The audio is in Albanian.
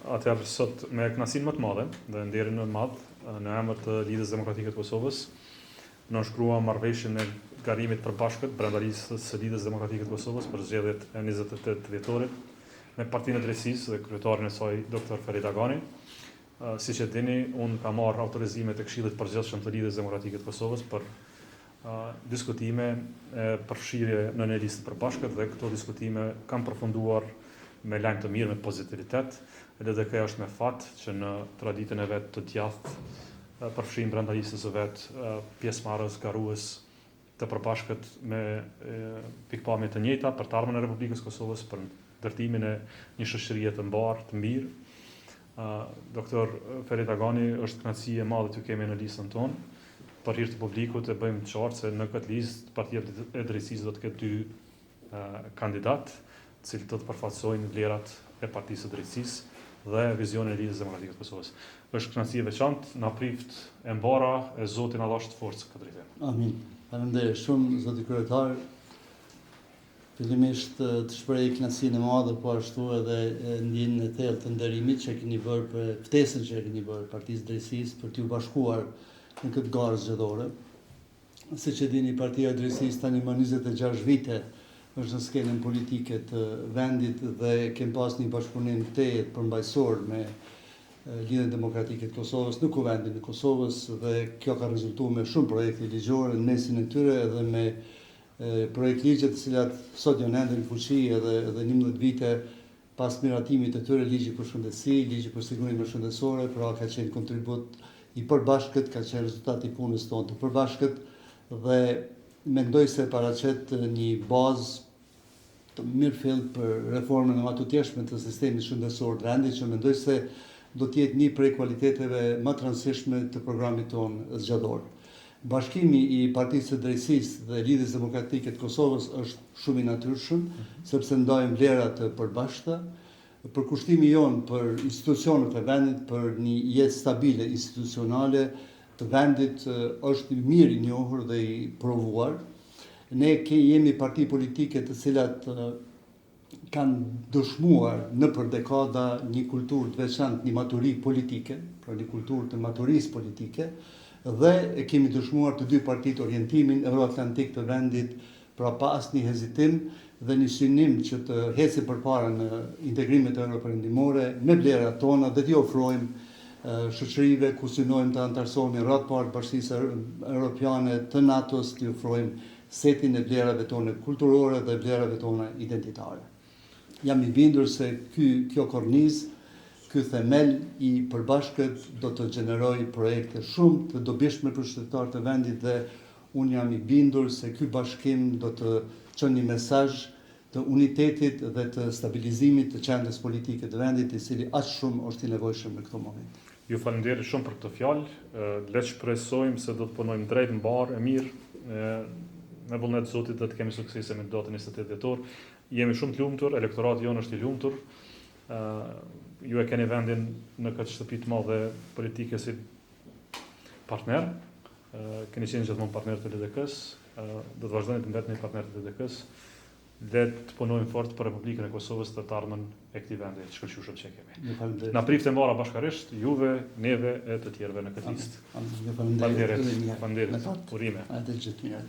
Atëherë sot me kënaqësinë më të madhe dhe nderin më të madh në emër të Lidhjes Demokratike të Kosovës, nënshkrua marrëveshjen e garimit përbashkët brenda listës së Lidhjes Demokratike të Kosovës për zgjedhjet e 28 dhjetorit me Partinë e Drejtësisë dhe kryetarin e saj Dr. Ferit Agani. Siç e dini, unë kam marrë autorizimet e Këshillit Përgjithshëm të Lidhjes Demokratike të Kosovës për diskutime përfshirje në një listë përbashkët dhe këto diskutime kanë përfunduar me lajm të mirë, me pozitivitet. Edhe kjo është me fat që në traditën e vet të djathtë përfshin brenda listës së vet pjesëmarrës, garues të përbashkët me pikpamje të njëjta për të ardhmen e Republikës Kosovës, për ndërtimin e një shoqërie të mbarë, të mirë. Doktor Ferit Agani është kënaqësi e madhe të kemi në listën tonë. Për hir të publikut e bëjmë qartë se në këtë listë Partia e Drejtësisë do të ketë 2 kandidatë, të cilët do të përfaqësojnë vlerat e Partisë së Drejtësisë dhe vizionin e Lidhjes Demokratike të Kosovës. Është kënaqësi e veçantë, na prift e mbara e Zotin Allah shtë forcë këtë drejtim. Amin. Faleminderit shumë zoti kryetar. Fillimisht të shpreh kënaqësinë e madhe, po ashtu edhe ndjenjën e thellë të nderimit që keni bërë për ftesën që keni bërë Partisë së Drejtësisë për t'u bashkuar në këtë garë zgjedhore. Siç e dini, Partia e Drejtësisë tani më 26 vite është në skenën politike të vendit dhe kem pas një bashkëpunim të përmbajtësor me Lidhjen Demokratike të Kosovës në Kuvendin e Kosovës dhe kjo ka rezultuar me shumë projekte ligjore në mesin e tyre edhe me projekt ligje të cilat sot janë ende në fuqi edhe 11 vite pas miratimit të tyre, ligji për shëndetësi, ligji për sigurinë shëndetësore, pra ka qenë kontribut i përbashkët, ka qenë rezultati i punës tonë të përbashkët dhe mendoj se paraqet një bazë të mirëfill për reformën e matutjeshme të sistemit shëndetësor të vendit, që mendoj se do të jetë një prej kualiteteve më të rëndësishme të programit tonë zgjedhor. Bashkimi i Partisë së Drejtësisë dhe Lidhjes Demokratike të Kosovës është shumë i natyrshëm, sepse ndajmë vlera të përbashkëta. Përkushtimi jonë për institucionet e vendit, për një jetë stabile institucionale të vendit është mirë i njohur dhe i provuar. Ne jemi parti politike të cilat kanë dëshmuar në për dekada një kulturë të veçantë, një maturi politike, pra një kulturë të maturisë politike, dhe e kemi dëshmuar të 2 partitë orientimin euroatlantik të vendit, pra pa asnjë hezitim dhe një synim që të heci përpara në integrimet europerëndimore me vlerat tona dhe t'i ofrojmë shoqërive ku synojmë të antarësohemi rreth parë Bashkisë Evropiane të NATO-s, t'i ofrojmë setin e vlerave tona kulturore dhe vlerave tona identitare. Jam i bindur se kjo kornizë, ky themel i përbashkët do të gjenerojë projekte shumë të dobishme për qytetarët e vendit dhe unë jam i bindur se ky bashkim do të çojë një mesazh të unitetit dhe të stabilizimit të qendrës politike të vendit, i cili aq shumë është i nevojshëm në këtë moment. Ju falenderoj shumë për këtë fjalë. Le të shpresojmë se do të punojmë drejt, mbar, e mirë. Me vullnet të Zotit do të kemi suksese me datën 28 dhjetor. Jemi shumë të lumtur, elektorati jonë është i lumtur. Ju e keni vendin në këtë shtëpi të madhe politike si partner. Keni qenë gjithmonë partner të LDK-s, do të vazhdoni të mbeteni partner të LDK-s. Dhe të punojmë fort për Republikën e Kosovës të ardhmen e këtij vendi të shkëlqyeshëm që kemi. Na prift e mbara bashkërisht, juve, neve e të tjerëve në këtë listë. Faleminderit. Faleminderit. Urime. Atë gjithë mirë.